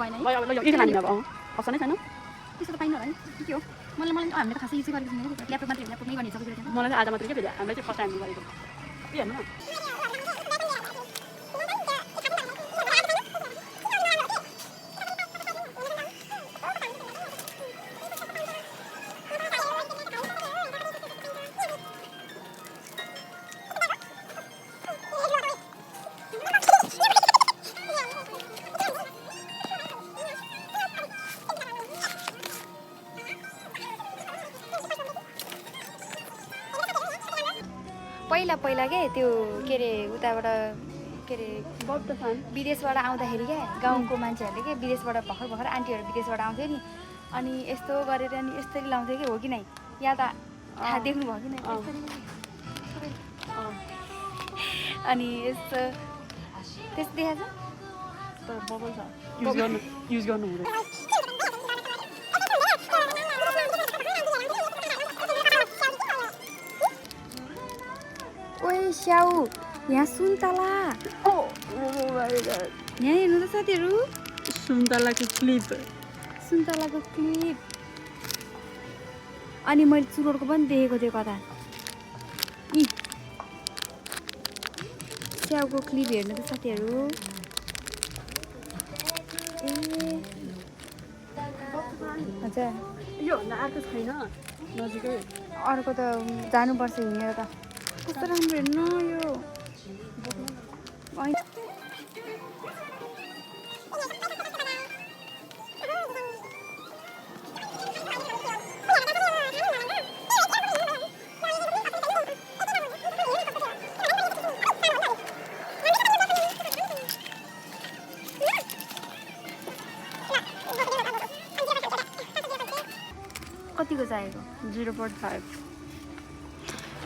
भएन है ल यो के लाने अब अप्सन नै छैन त्यस्तो त पाइन्न होला नि के हो मलाई हामीले त खासै युजै गरेको छैन ल्यापटप मात्रै ल्यापटपमै गर्ने सबै कुरा मलाई चाहिँ आज मात्रै के भेट्यो हामीले चाहिँ फर्स्ट टाइम गरेको के हेर्नु न पहिला के त्यो के अरे उताबाट के अरे बौद्ध छन् विदेशबाट आउँदाखेरि क्या गाउँको मान्छेहरूले के विदेशबाट भर्खर आन्टीहरू विदेशबाट आउँथ्यो नि अनि यस्तो गरेर नि यस्तरी लाउँथ्यो कि हो कि नै या त थाहा देख्नुभयो कि नै अनि यस्तो त्यस्तो देखाएको तर बबल छ युज गर्नु हुँदैन ओए स्याउ यहाँ सुन्तला यहाँ हेर्नु त साथीहरू सुन्तलाको क्लिप अनि मैले चुरोटको पनि देखेको थिएँ कता यी स्याउको क्लिप हेर्नु त साथीहरू ए हजुर यो भन्दा अर्को छैन नजिकै अर्को त जानुपर्छ हिँडेर त कस्तो राम्रो हेर्नु यो कतिको चाहिएको 0.5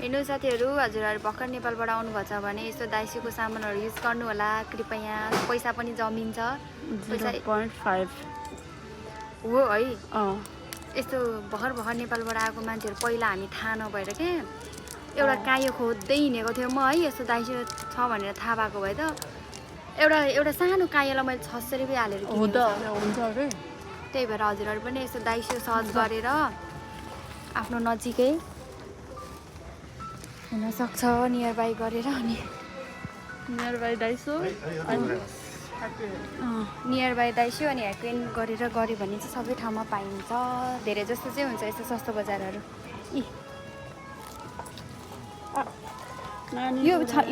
हेर्नु साथीहरू हजुरहरू भर्खर नेपालबाट आउनुभएको छ भने यस्तो दाइसीको सामानहरू युज गर्नु होला कृपया पैसा पनि जमिन्छ 0.5 हो है यस्तो भर्खर नेपालबाट आएको मान्छेहरू पहिला हामी थाहा नभएर के एउटा कायो खोज्दै हिँडेको थियो म है यस्तो दाइसी छ भनेर थाहा भएको भए त एउटा सानो कायोलाई मैले 600 रुपियाँ हालेर हुन्छ रे त्यही भएर हजुरहरू पनि यस्तो दाइसी सर्च गरेर आफ्नो नजिकै हुनसक्छ नियर बाई गरेर अनि नियर बाई दाइसो नियर बाई दाइसो अनि ह्याक्वेन गरेर गऱ्यो भने चाहिँ सबै ठाउँमा पाइन्छ धेरै जस्तो चाहिँ हुन्छ यस्तो सस्तो बजारहरू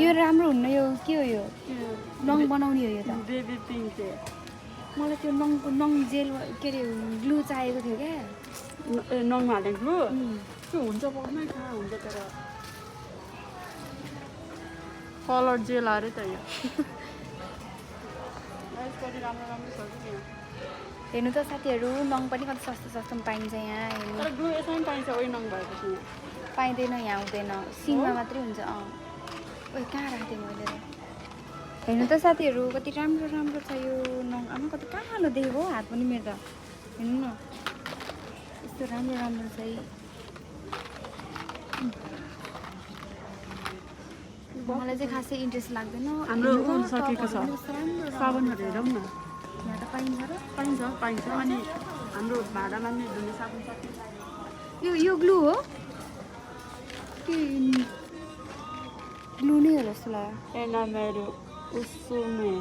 यो राम्रो हुन्न यो के हो यो नङ बनाउने हो यो त बेबी पिङ्क मलाई त्यो नङ जेल के अरे ग्लु चाहिएको थियो क्या नङमा हालेको ग्लु त्यो हुन्छ पर्नै थाहा हुन्छ तर कलर जेल अरे त यो हेर्नु त साथीहरू नङ पनि कति सस्तोमा पाइन्छ यहाँ हेर्नु तर ग्लु यसमा पाइन्छ ओइ नङ भएपछि यहाँ पाइँदैन यहाँ आउँदैन सिनमा मात्रै हुन्छ ओइ कहाँ राख्थेँ मैले हेर्नु त साथीहरू कति राम्रो छ यो नङ आमा कति कालो देखेको हात पनि मेरो त हेर्नु न यस्तो राम्रो छ है मलाई चाहिँ खासै इन्ट्रेस्ट लाग्दैन हाम्रो सकेको छ साबुनहरू हेरौँ न यहाँ त पाइन्छ र पाइन्छ अनि हाम्रो भाँडा मान्ने धुने साबुन सकिन्छ यो ग्लु हो कि ग्लु नै हो जस्तो लाग्यो एना मेरो उसुमे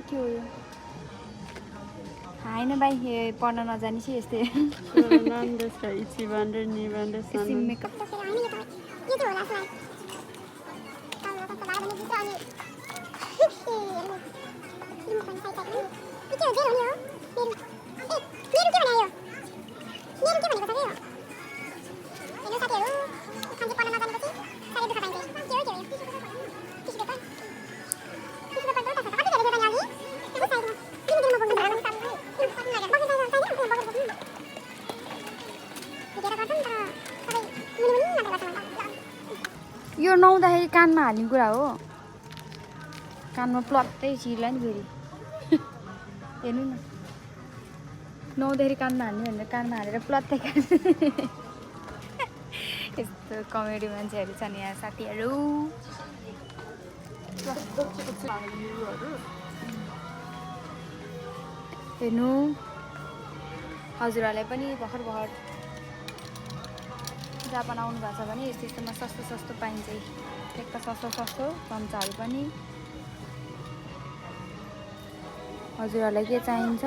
के हो यो होइन भाइ पढ्न नजाने चाहिँ यस्तै मेकअप यो नुहाउँदाखेरि कानमा हाल्ने कुरा हो कानमा प्लट्टै चिर्ला नि फेरि हेर्नु न नुहाउँदाखेरि कानमा हाल्ने भनेर कानमा हालेर प्लट्टै यस्तो कमेडी मान्छेहरू छन् यहाँ साथीहरू हेर्नु हजुरहरूलाई पनि भर्खर जापान आउनु भएको छ भने यस्तो यस्तोमा सस्तो पाइन्छ एक त सस्तो चम्चाहरू पनि हजुरहरूलाई के चाहिन्छ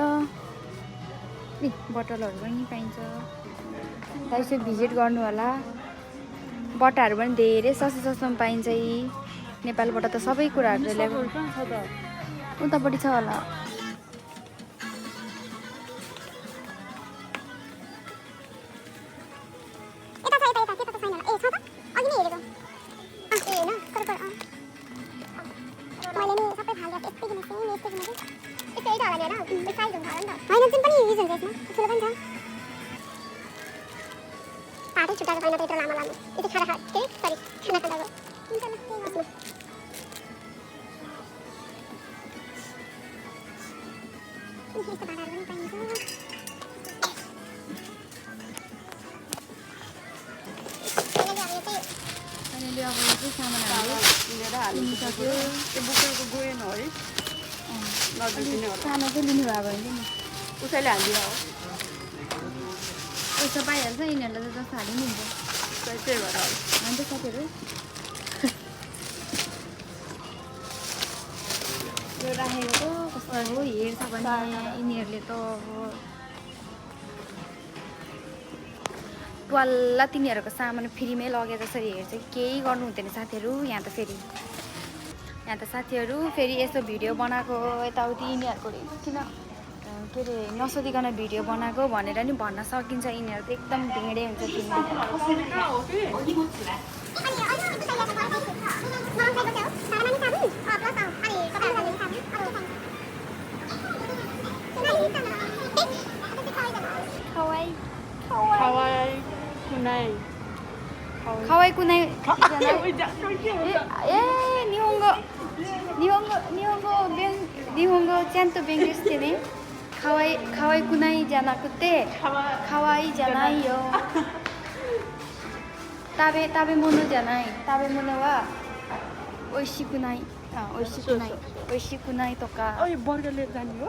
बोतलहरू पनि पाइन्छ यसो भिजिट गर्नु होला बट्टाहरू पनि धेरै सस्तोमा पाइन्छ नेपालबाट त सबै कुराहरू ल्याएको उतापट्टि छ होला सानो चाहिँ लिनु भयो भने नि उसैले हालिदियो पैसा पाइहाल्छ यिनीहरूलाई त जस्तो हालि नि हुन्छ त्यही भएर अन्त साथीहरू यो राखेको त कस्तो हो हेर्छ भने यिनीहरूले त वाल्ला तिनीहरूको सामान फ्रीमै लगे जसरी हेर्छ केही गर्नु हुँदैन साथीहरू यहाँ त साथीहरू फेरि यस्तो भिडियो बनाएको यताउति यिनीहरूको किन के अरे नसोधिकन भिडियो बनाएको भनेर नि भन्न सकिन्छ यिनीहरू त एकदम भिडै हुन्छ खवाई कुनाई निहोंगो च्यान्तो बेङ्गलिस थियो नि खवाई कुनाई जानाकुते खवाई जानाई यो ताबे मोनो जानाई ताबे मोनो वा ओइसी कुनाई ओइसी कुनाई तोका ओइ बर्गरले जाने हो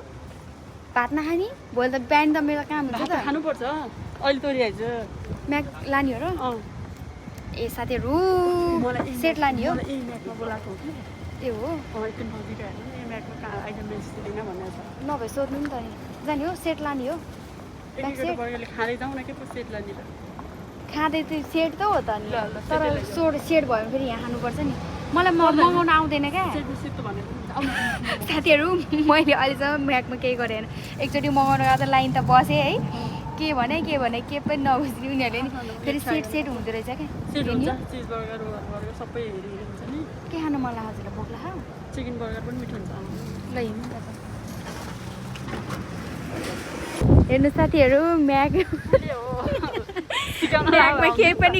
भात नखाने भोलि त बिहान त मेरो काम हुन्छ त खानुपर्छ अहिले तोरिहाल्छ म्याग लाने हो र ए साथीहरू सेट लाने हो बोलाएको हो त्यो हो नभए सोध्नु नि त नि जाने हो सेट लाने हो खाँदै जाउँ न के पो सेट लाने खाँदै त्यो सेट त हो त नि तर सेट भयो भने फेरि यहाँ खानुपर्छ नि मलाई मगाउन आउँदैन क्या साथीहरू मैले अहिलेसम्म म्यागमा केही गरेन एकचोटि मगाउनु गर्दा लाइन त बसेँ है के भने के पनि नबुझ्ने उनीहरूले नि फेरि सेट हुँदो रहेछ क्या के खानु मन लाग्छ हजुरलाई भोक लाग्यो चिकन बर्गर पनि मिठो हुन्छ ल हिँड्नु त हेर्नु साथीहरू म्यागमा केही पनि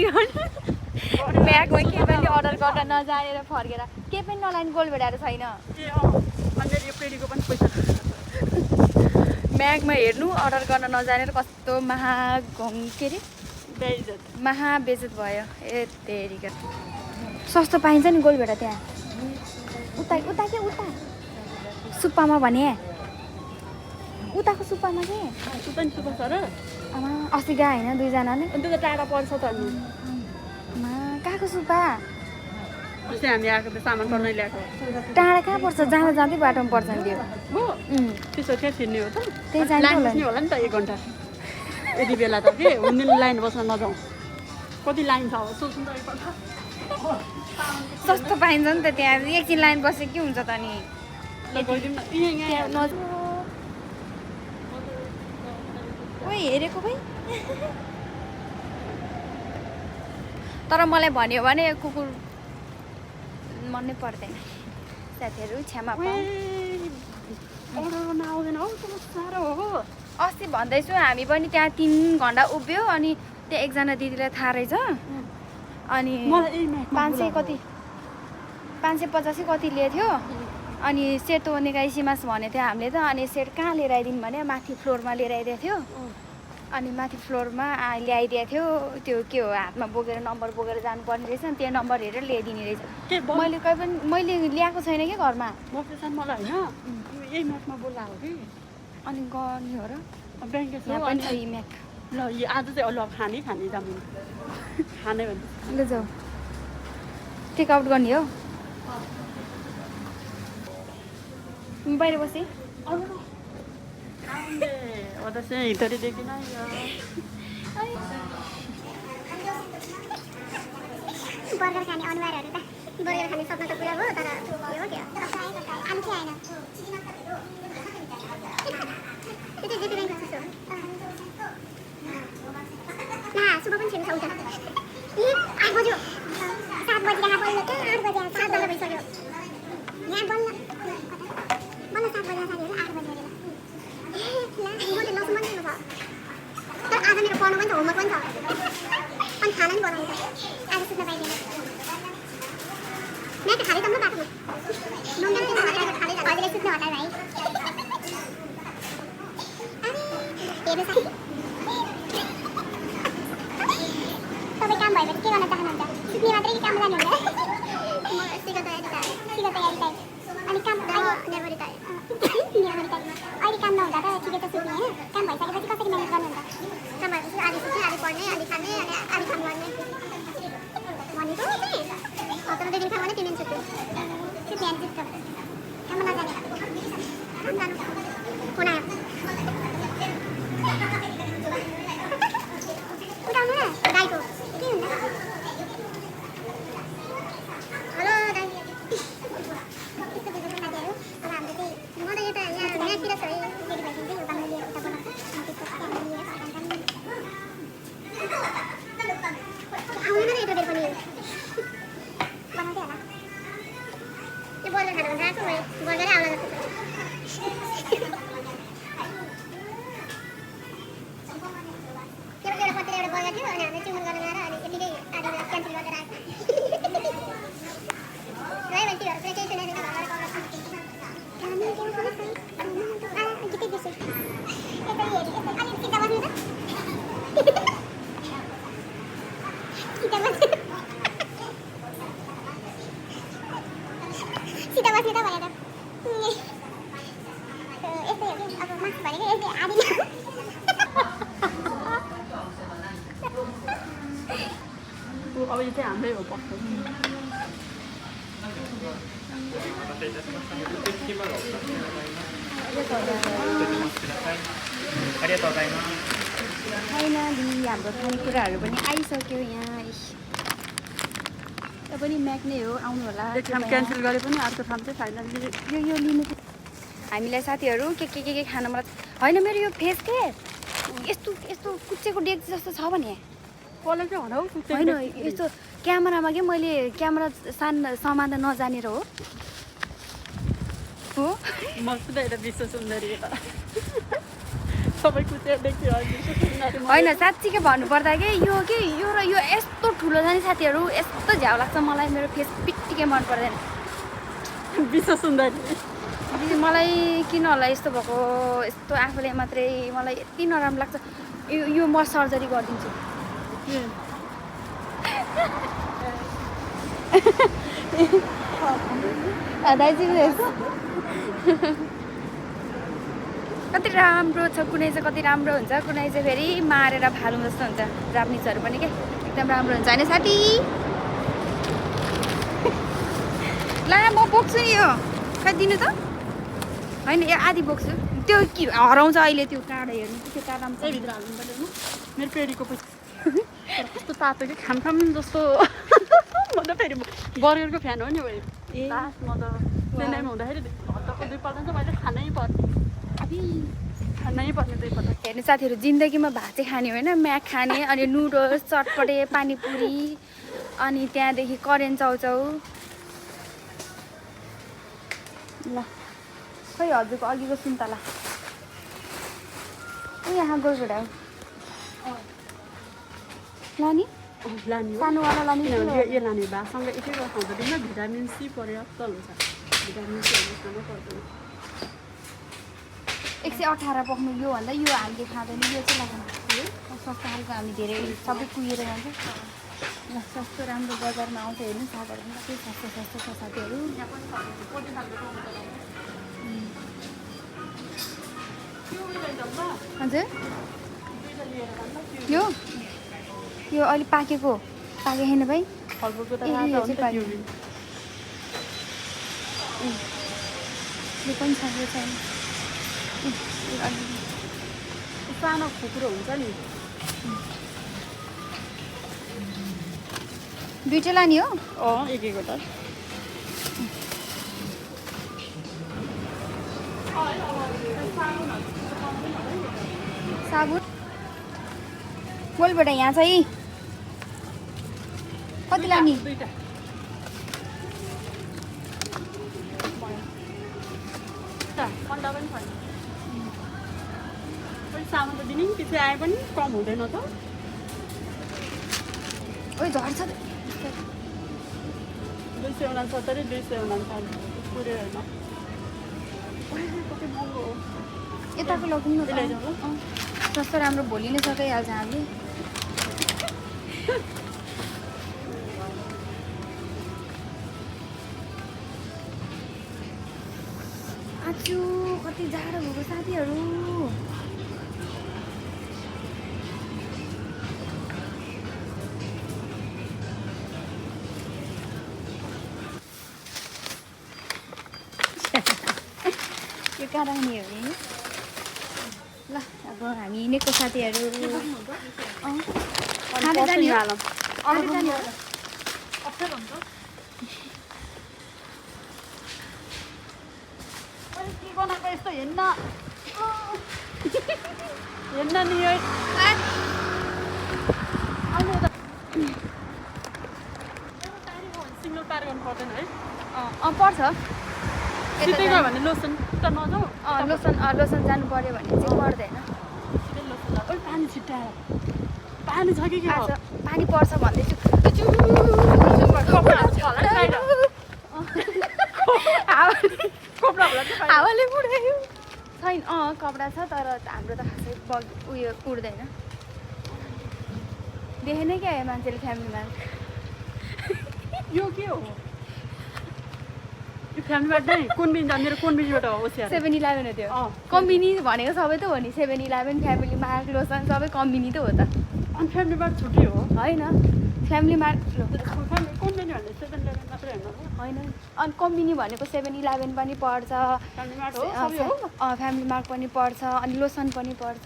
अर्डर गर्न नजानेर फर्केर केही पनि नलाने गोलभेडाहरू छैन म्यागमा हेर्नु अर्डर गर्न नजानेर कस्तो के अरे महाबेजत भयो ए तेरिका सस्तो पाइन्छ नि गोलभेडा त्यहाँ उता सुप्पामा भने उताको सुप्पामा के सुप्पा छ र आमा अस्ति गयो होइन दुईजनाले अन्त त टाढा पर्छ त नि कहाँको सुप्पा अस्ति हामी आएको त सामान पर्नै ल्याएको टाढा कहाँ पर्छ जाँदै बाटोमा पर्छ नि त्यो हो त्यसो त्यहाँ छिर्ने हो त त्यही जाने होला नि त 1 घन्टा यति बेला त के हुने लाइन बस्न नजाउँ कति लाइन छ अब सोच्नु त एकपल्ट सस्तो पाइन्छ नि त त्यहाँ एकछिन लाइन बसे के हुन्छ त नि हेरेको भाइ तर मलाई भन्यो भने कुकुर मनै पर्दैन साथीहरू क्षमा अस्ति भन्दैछु हामी पनि त्यहाँ 3 घन्टा उभियो अनि त्यहाँ एकजना दिदीलाई थाहा रहेछ अनि 550 कति लिएको थियो अनि सेट ओनेगाइसीमास भनेको थियो हामीले त अनि सेट कहाँ लिएर आइदिनु भने माथि फ्लोरमा लिएर आइदिएको थियो अनि माथि फ्लोरमा ल्याइदिएको थियो त्यो के हो हातमा बोकेर नम्बर बोकेर जानुपर्ने रहेछ अनि त्यो नम्बर हेरेर ल्याइदिने रहेछ मैले कहीँ पनि मैले ल्याएको छैन कि घरमा मोक्रेसन मलाई होइन यही म्याचमा बोला हो कि अनि गर्ने हो र ब्याङ्क यहाँ पनि छ यी म्याक ल यो आज चाहिँ ल खाने जामुन खाने भने ल जाऊ टेकआउट गर्ने हो बाहिर बसेँ हिँडदेखि नै बर्गर खाने अनुहारहरू त बर्गर खाने सपना त पुरा भयो तर यो हो क्या आलु चाहिँ आएन त्यो चाहिँ जेपी ब्याङ्कको चिसो ला सुबह पनि छेउ छ उता 8 बज्यो 7 बजी यहाँ बल्ल कहाँ 8 बजे 7 बल्ल भइसक्यो यहाँ बल्ल 7 बजे साथीहरू 8 बजे ला मैले नसम्म छ तर आज मेरो पढ्नु पनि छ होमवर्क पनि छ अनि खाना पनि बनाउनु छ आज सुत्न पाइँदैन मैं तो खाली तुम लोग बात में नोंगन के खाली खाली आज ले सुनने वाला है भाई ये भी सही तो भाई काम भाई बच्चे क्या करना चाहना था सुनने मात्र की काम करना होगा सिखा तैयारी टाइप अनि काम दाई नेवर टाइप अहिले काम नहुँदा त ठिकै त सुत्ने हैन काम भइसकेपछि कसरी म्यानेज गर्नुहुन्छ काम भएपछि आधी सुत्ने आधी पढ्ने आधी खाने अनि आधी काम गर्ने भनेको नि तर 2 दिन काम गर्ने 3 दिन सुत्ने सुत्ने अनि सुत्छ काम नजाने काम जानु फोन आयो उठाउनु न दाइको के हुन्छ हेलो दाइ यस्तो बुझ्नु लाग्यो अब हाम्रो चाहिँ म त यता यहाँ म्याचतिर छ फेरि भइसक्यो यो बाङ्गो लिएर उता बोलाउँछ त्यसको क्यामेरा लिएर आउनु न यता बेर पनि बनाउँदै होला यो बर्गर खानु भने आएको भयो बर्गरै आउला जस्तो छ एउटा पत्ता एउटा बर्गर थियो अनि हामीले चिउन गर्न गएर अनि यतिकै आज क्यान्सल गरेर आएको रह्यो भने तिमीहरू केही छैन घरमा गीतै बिर्सेँ यता हेरेँ अलिक सिधा बस्नु त सिधा बस्नु सिधा बस्नु त भनेर यस्तै हो कि अब माक्स भनेको यस्तै आधी अब यो चाहिँ हाम्रै हो पक्ष ありがとうございます。 फाइनली हाम्रो खानेकुराहरू पनि आइसक्यो यहाँ यो पनि म्याक नै हो आउनु होला एक ठाउँ क्यान्सल गरे पनि अर्को ठाउँ चाहिँ फाइनली यो लिनु हामीलाई साथीहरू के खान मलाई होइन मेरो यो फेस के यस्तो यस्तो कुच्चेको डेक्ची जस्तो छ भने कसले चाहिँ होला हौ होइन यस्तो क्यामेरामा के मैले क्यामेरा सामान त नजानेर हो मस्त एउटा विश्व सुन्दरी सबै कुचेर देख्यो होइन साँच्चीकै भन्नुपर्दा के यो र यो यस्तो ठुलो छ नि साथीहरू यस्तो झ्याउ लाग्छ मलाई मेरो फेस पिट्टिकै मन पर्दैन विश्व सुन्दरी मलाई किन होला यस्तो भएको यस्तो आफूले मात्रै मलाई यति नराम्रो लाग्छ यो म सर्जरी गरिदिन्छु दाइजी कति राम्रो छ कुनै चाहिँ कति राम्रो हुन्छ कुनै चाहिँ फेरि मारेर फालौँ जस्तो हुन्छ जापानिजहरू पनि के एकदम राम्रो हुन्छ होइन साथी ला म बोक्छु नि यो खै दिनु त होइन यो आधी बोक्छु त्यो के हराउँछ अहिले त्यो काँडा हेर्नु त्यो काँडा चाहिँ भित्र हाल्नु पर्दैन मेरो पेरीको पछि कस्तो तातो कि खाम जस्तो म त फेरि बर्गरको फ्यान हो नि भाइ लास्ट म त चेन्नाईमा हुँदाखेरि हप्ताको 2 पल्ट चाहिँ मैले खानै पर्ने हेर्नु साथीहरू जिन्दगीमा भात चाहिँ खाने होइन म्याक खाने अनि नुडल्स चटपटे पानीपुरी अनि त्यहाँदेखि करेन चाउचाउ ल खै हजुरको अघिको सुन्तला यहाँ गोलभेडा लाने लाने सानोवाला लाने यो लाने भातसँग एकै गरेर खाँदा दिन भिटामिन सी पर्याप्त हुन्छ भिटामिन सी खानु पर्दैन 118 पक्नु यो भन्दा यो हामीले खाँदैन यो चाहिँ लाग्दैन सस्तो खालको हामी धेरै सबै कुहिएर जान्छ ल सस्तो राम्रो बजारमा आउँछ हेर्नु सागहरू पनि कति सस्तो सस्तो छ साथीहरू हजुर यो यो अलि पाकेको छैन भाइ फलफुलको त ए, राजा यो हो नि चाहिँ त यो यो पनि छ यो छैन अलि सानो खुकुरो हुन्छ नि दुईवटा लाने हो एक एकवटा साबुन गोलबाट यहाँ चाहिँ कति लाने दुईटा अन्डा पनि छैन पनि सामान त दिने पछि आए पनि कम हुँदैन त ओइ झर्छ 269 269 पुरै होइन कति महँगो हो यताको लग्नु न यसलाई जाउँ ल सस्तो राम्रो भोलि नै सकाइहाल्छ हामीले आजु कति जाडो भएको साथीहरू यो काराउने हो नि ल अब हामी हिँडेको साथीहरू खाँदै जाने हो खाँदै जाने हो अप्ठ्यारो हुन्छ के बनाएको यस्तो हेर्न हेर्न नि यो सिङ्गल पार गर्नु पर्दैन है पर्छ सिधै गयो भने लोसन त नजाउँ लोसन जानु पर्यो भने चाहिँ पर्दैन सिधै लोसन जाऊ पानी छिट्टाएर पानी छ कि के हो पानी पर्छ भन्दैछु कपडा छ होला नि बाहिर हावाले उडायो छैन कपडा छ तर हाम्रो त खासै उयो उड्दैन देखेन क्या मान्छेले फ्यामिलीमा यो के हो यो फ्यामिलीबाट नै कुन बिच मेरो कुन बिचबाट हो होसियार 7-11 हो त्यो कम्बिनी भनेको सबै त हो नि 7-11 फ्यामिली मार्क लोसन सबै कम्बिनी त हो त अनि फ्यामिलीबाट छुट्टी हो होइन फ्यामिली मार्क कम्बिनी भन्ने 7-11 मात्रै होइन होइन अनि कम्बिनी भनेको 7-11 पनि पर्छ फ्यामिलीबाट हो सबै हो फ्यामिली मार्क पनि पर्छ अनि लोसन पनि पर्छ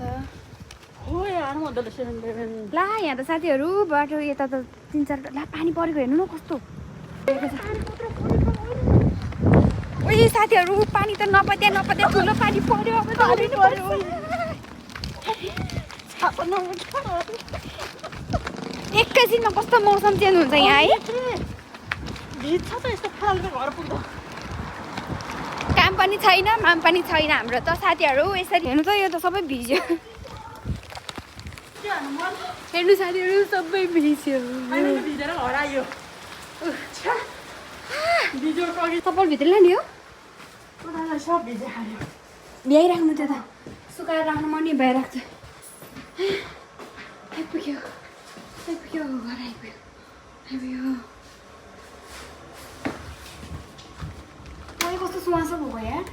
हो यार म त 7-11 ला यहाँ त साथीहरू बाटो यता त 3-4 ला पानी परेको हेर्नु न कस्तो ओइ साथीहरू पानी त नपत्या ठुलो पानी पर्यो अब एकैछिनमा कस्तो मौसम चेन्ज हुन्छ यहाँ है भिज छ त यस्तो फाल्टो घर पुग्दा काम पनि छैन माम पनि छैन हाम्रो त साथीहरू यसरी हेर्नु त यो त सबै भिज्यो हेर्नु साथीहरू सबै भिज्यो भिजेर हरायो भिजो अघि चप्पल भित्र लाने हो सब भिजे खायो भ्याइराख्नु त्यो त सुकाएर राख्नु मन नि भइरहेको छ आइपुग्यो घर आइपुग्यो मलाई कस्तो सुवासो भएको यार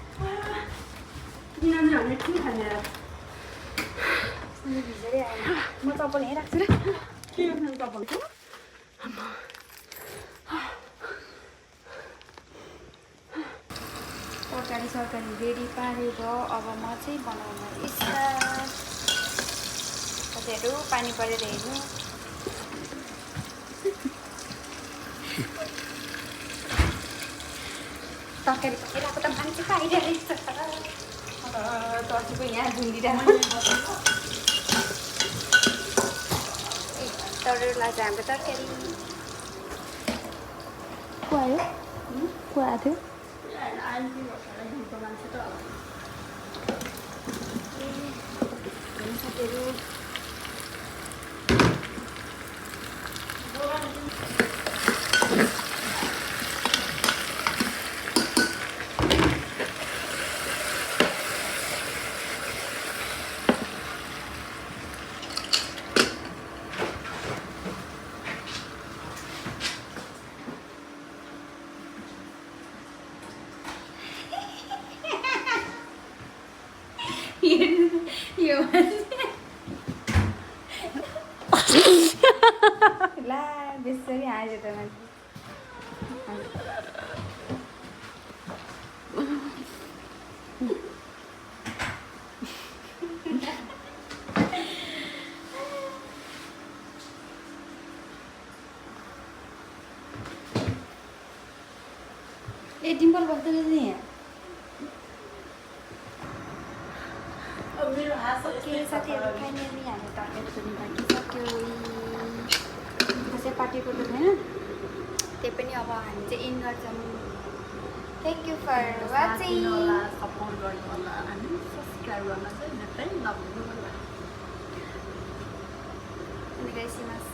किनभने हामीले के खाने यार भिजेरै आएन म चप्पल यहीँ राख्छु ल के खाने तपाईँको तरकारी रेडी पारेको अब म चाहिँ बनाउन स्टार्ट साथीहरू पानी परेर हेर्नु तरकारी पकाइरहेको त मान्छे खाइरहेको छ चर्चीको यहाँ झुन्डिरहेको तरुला चाहिँ हाम्रो तरकारी को आयो को आएको थियो साथीहरू यो ला बेसरी हाँस्यो त मान्छे ए डिम्पल बस्दैन नि यहाँ मेरो हात के साथीहरू फाइनली हामी तर्कारी पनि पाकिसक्यो त्यसै पाकेको त छैन त्यही पनि अब हामी चाहिँ इन गर्छौँ thank you for watching support गर्नु होला अनि सब्सक्राइब गर्न चाहिँ झट्टै नभुल्नु होला ओनेगाइसिमास